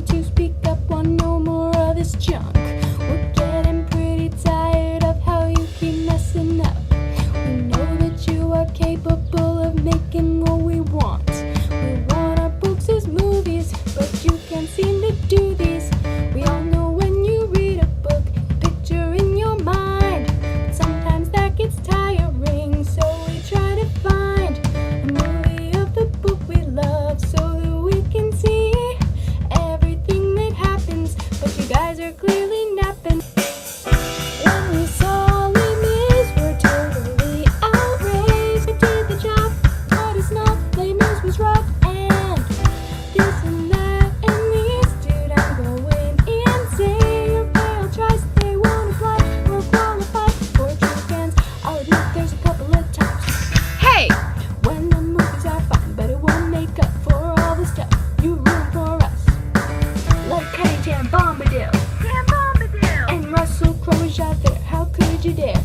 to speak up, want no more of this junk. We're getting pretty tired of how you keep messing up. We know that you are capable of making what we want. We want our books as movies, but you can't seem to do these. We all know when you read a book, picture in your mind, but sometimes that gets tiring, so we try to find a movie of the book we love so that we can see everything that happens, but you guys are clearly napping. When we saw Les Mis, we're totally outraged. We did the job, but it's not. Les Mis was rough and this and that, and these dude, I'm going insane. Your failed tries, they won't apply. We're qualified for true fans. I'll admit there's a couple of times, hey, when the movies are fun, but it won't make up for all the stuff you ruined for us. Like Cutting Jam Bombadil, and Russell Crowe is out there. How could you dare?